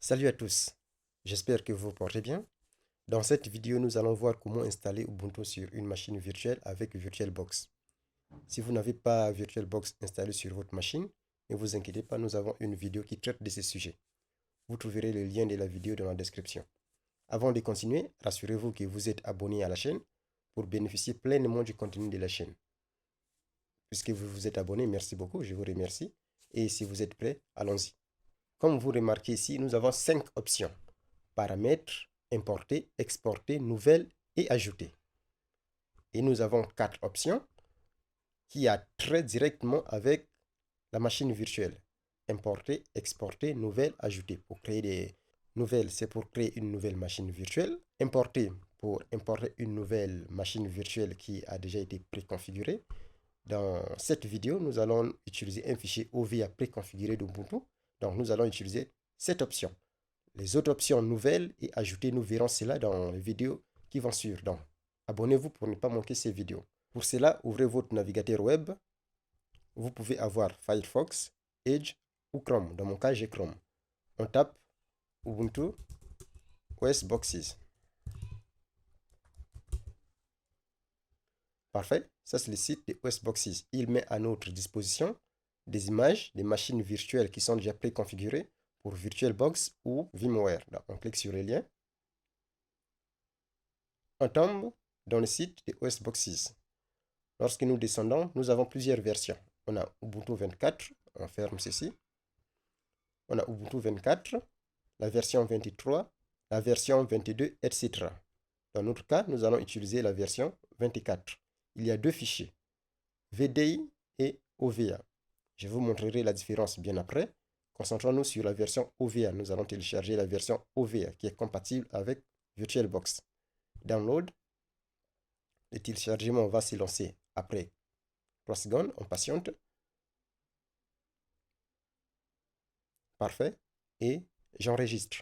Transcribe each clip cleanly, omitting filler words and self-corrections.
Salut à tous, j'espère que vous vous portez bien. Dans cette vidéo, nous allons voir comment installer Ubuntu sur une machine virtuelle avec VirtualBox. Si vous n'avez pas VirtualBox installé sur votre machine, ne vous inquiétez pas, nous avons une vidéo qui traite de ce sujet. Vous trouverez le lien de la vidéo dans la description. Avant de continuer, rassurez-vous que vous êtes abonné à la chaîne pour bénéficier pleinement du contenu de la chaîne. Puisque vous vous êtes abonné, merci beaucoup, je vous remercie. Et si vous êtes prêts, allons-y. Comme vous remarquez ici, nous avons 5 options. Paramètres, importer, exporter, nouvelles et ajouter. Et nous avons 4 options qui a trait directement avec la machine virtuelle. Importer, exporter, nouvelles, ajouter. Pour créer des nouvelles, c'est pour créer une nouvelle machine virtuelle. Importer, pour importer une nouvelle machine virtuelle qui a déjà été préconfigurée. Dans cette vidéo, nous allons utiliser un fichier OVA préconfiguré d'Ubuntu. Donc, nous allons utiliser cette option. Les autres options nouvelles et ajoutées, nous verrons cela dans les vidéos qui vont suivre. Donc, abonnez-vous pour ne pas manquer ces vidéos. Pour cela, ouvrez votre navigateur web. Vous pouvez avoir Firefox, Edge ou Chrome. Dans mon cas, j'ai Chrome. On tape Ubuntu OS Boxes. Parfait. Ça, c'est le site de OS Boxes. Il met à notre disposition des images des machines virtuelles qui sont déjà préconfigurées pour VirtualBox ou VMware. Donc, on clique sur le lien. On tombe dans le site de OS Boxes. Lorsque nous descendons, nous avons plusieurs versions. On a Ubuntu 24, on ferme ceci. On a Ubuntu 24, la version 23, la version 22, etc. Dans notre cas, nous allons utiliser la version 24. Il y a deux fichiers, VDI et OVA. Je vous montrerai la différence bien après. Concentrons-nous sur la version OVA. Nous allons télécharger la version OVA qui est compatible avec VirtualBox. Download. Le téléchargement va se lancer après 3 secondes. On patiente. Parfait. Et j'enregistre.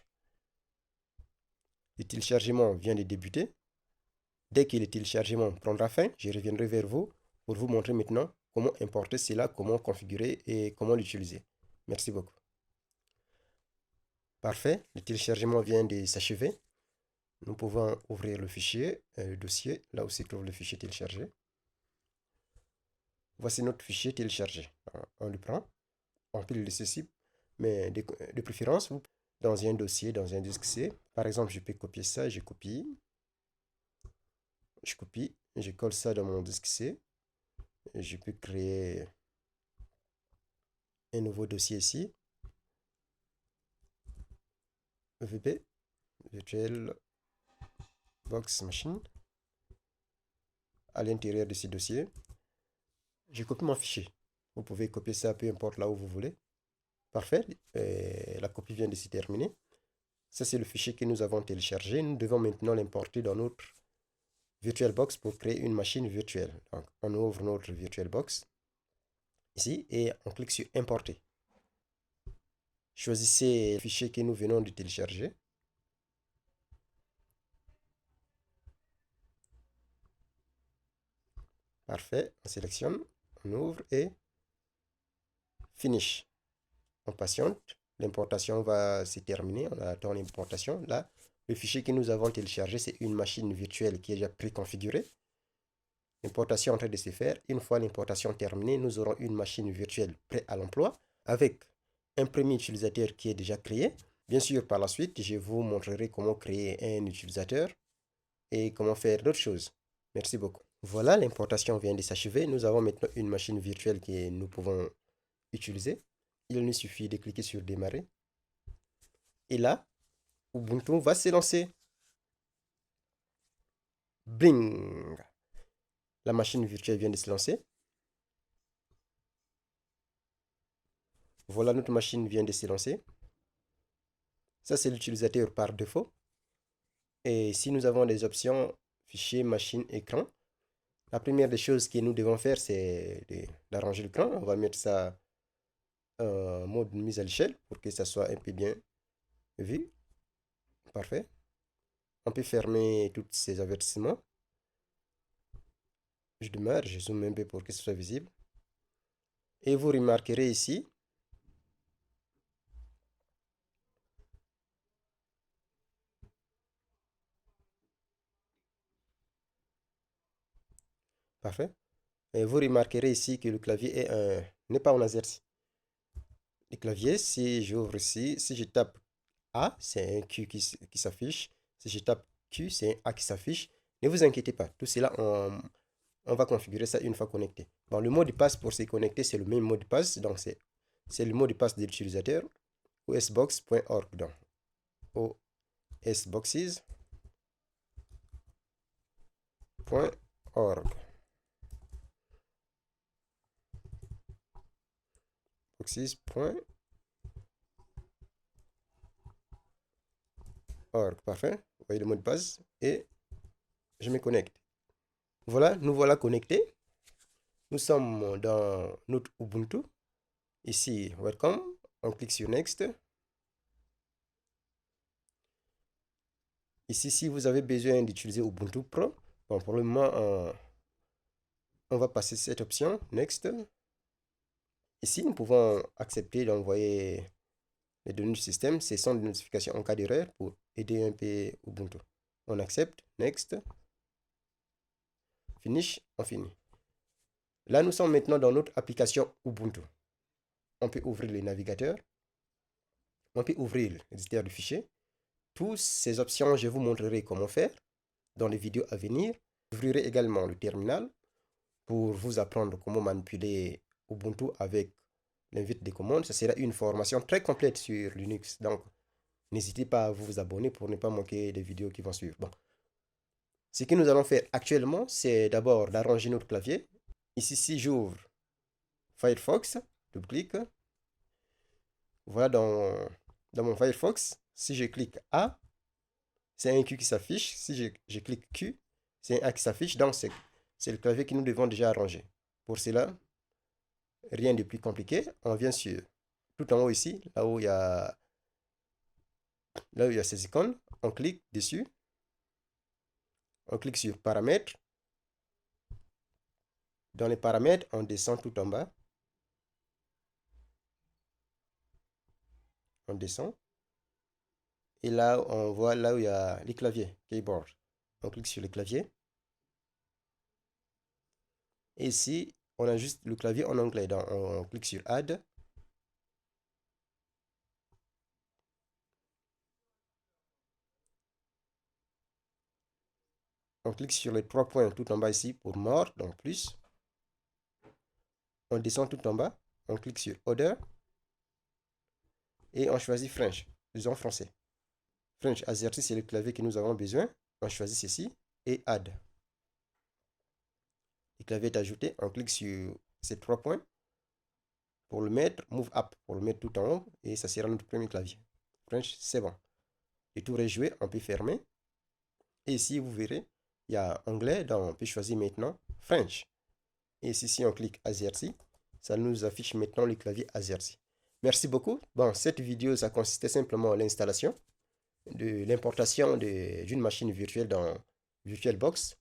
Le téléchargement vient de débuter. Dès que le téléchargement prendra fin, je reviendrai vers vous pour vous montrer maintenant comment importer cela, comment configurer et comment l'utiliser. Merci beaucoup. Parfait. Le téléchargement vient de s'achever. Nous pouvons ouvrir le fichier, le dossier, là où se trouve le fichier téléchargé. Voici notre fichier téléchargé. On le prend, on peut le laisser ici, mais de préférence, dans un dossier, dans un disque C. Par exemple, je peux copier ça, je copie, je colle ça dans mon disque C. Je peux créer un nouveau dossier ici. VB, Virtual Box Machine. À l'intérieur de ce dossier, je copie mon fichier. Vous pouvez copier ça peu importe là où vous voulez. Parfait, la copie vient de se terminer. Ça, c'est le fichier que nous avons téléchargé. Nous devons maintenant l'importer dans notre VirtualBox pour créer une machine virtuelle. Donc, on ouvre notre VirtualBox ici et on clique sur Importer. Choisissez le fichier que nous venons de télécharger. Parfait, on sélectionne, on ouvre et Finish. On patiente, l'importation va se terminer, on attend l'importation. Là, le fichier que nous avons téléchargé, c'est une machine virtuelle qui est déjà préconfigurée. L'importation est en train de se faire. Une fois l'importation terminée, nous aurons une machine virtuelle prête à l'emploi avec un premier utilisateur qui est déjà créé. Bien sûr, par la suite, je vous montrerai comment créer un utilisateur et comment faire d'autres choses. Merci beaucoup. Voilà, l'importation vient de s'achever. Nous avons maintenant une machine virtuelle que nous pouvons utiliser. Il nous suffit de cliquer sur Démarrer. Et là, Ubuntu va se lancer. Bling! La machine virtuelle vient de se lancer. Voilà, notre machine vient de se lancer. Ça, c'est l'utilisateur par défaut. Et si nous avons des options fichier, machine, écran, la première des choses que nous devons faire, c'est d'arranger l'écran. On va mettre ça en mode mise à l'échelle pour que ça soit un peu bien vu. Parfait. On peut fermer tous ces avertissements. Je démarre, je zoome un peu pour que ce soit visible. Et vous remarquerez ici Parfait. Et vous remarquerez ici que le clavier n'est pas en AZERTY. Le clavier, si j'ouvre ici, si je tape A, c'est un Q qui s'affiche. Si je tape Q, c'est un A qui s'affiche. Ne vous inquiétez pas, tout cela, on va configurer ça une fois connecté. Bon, le mot de passe pour se connecter, c'est le même mot de passe. Donc, c'est le mot de passe de l'utilisateur. osbox.org. Donc, osboxes.org. Boxes.org. Parfait. Vous voyez le mot de passe et je me connecte. Voilà, nous voilà connectés. Nous sommes dans notre Ubuntu. Ici, welcome. On clique sur Next. Ici, si vous avez besoin d'utiliser Ubuntu Pro, bon, pour le moment, on va passer cette option, Next. Ici, nous pouvons accepter d'envoyer les données du système. Ce sont des notifications en cas d'erreur pour aider un peu Ubuntu. On accepte, Next. Finish, on finit. Là, nous sommes maintenant dans notre application Ubuntu. On peut ouvrir le navigateur. On peut ouvrir l'éditeur de fichiers. Toutes ces options, je vous montrerai comment faire dans les vidéos à venir. J'ouvrirai également le terminal pour vous apprendre comment manipuler Ubuntu avec l'invite des commandes. Ça sera une formation très complète sur Linux. Donc, n'hésitez pas à vous abonner pour ne pas manquer des vidéos qui vont suivre. Bon. Ce que nous allons faire actuellement, c'est d'abord d'arranger notre clavier. Ici, si j'ouvre Firefox, double-clic. Voilà dans mon Firefox. Si je clique A, c'est un Q qui s'affiche. Si je clique Q, c'est un A qui s'affiche. Donc, c'est le clavier que nous devons déjà arranger. Pour cela, rien de plus compliqué. On vient sur tout en haut ici, là où il y a ces icônes. On clique dessus. On clique sur Paramètres. Dans les paramètres, on descend tout en bas. On descend. Et là, on voit là où il y a les claviers, keyboard. On clique sur le clavier. Et ici, on a juste le clavier en anglais. Donc, on clique sur Add. On clique sur les trois points tout en bas ici pour More, donc plus. On descend tout en bas. On clique sur Other. Et on choisit French. Disons français. French AZERTY, c'est le clavier que nous avons besoin. On choisit ceci et Add. Le clavier est ajouté. On clique sur ces trois points pour le mettre. Move Up pour le mettre tout en haut. Et ça sera notre premier clavier. French, c'est bon. Le tour est joué. On peut fermer. Et ici, vous verrez, il y a anglais. Donc, on peut choisir maintenant French. Et ici, si on clique AZERTY, ça nous affiche maintenant le clavier AZERTY. Merci beaucoup. Bon, cette vidéo, ça consistait simplement à l'installation de l'importation d'une machine virtuelle dans VirtualBox.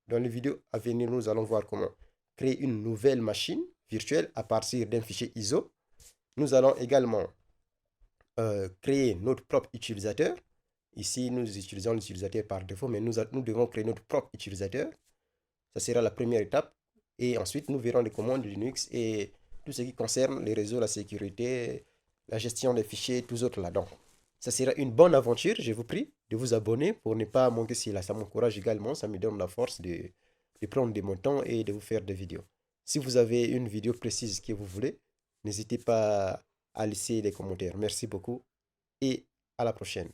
Dans les vidéos à venir, nous allons voir comment créer une nouvelle machine virtuelle à partir d'un fichier ISO. Nous allons également créer notre propre utilisateur. Ici, nous utilisons l'utilisateur par défaut, mais nous devons créer notre propre utilisateur. Ça sera la première étape. Et ensuite, nous verrons les commandes Linux et tout ce qui concerne les réseaux, la sécurité, la gestion des fichiers, tous autres là-dedans. Ça sera une bonne aventure. Je vous prie de vous abonner pour ne pas manquer cela. Ça m'encourage également. Ça me donne la force de prendre de mon temps et de vous faire des vidéos. Si vous avez une vidéo précise que vous voulez, n'hésitez pas à laisser des commentaires. Merci beaucoup et à la prochaine.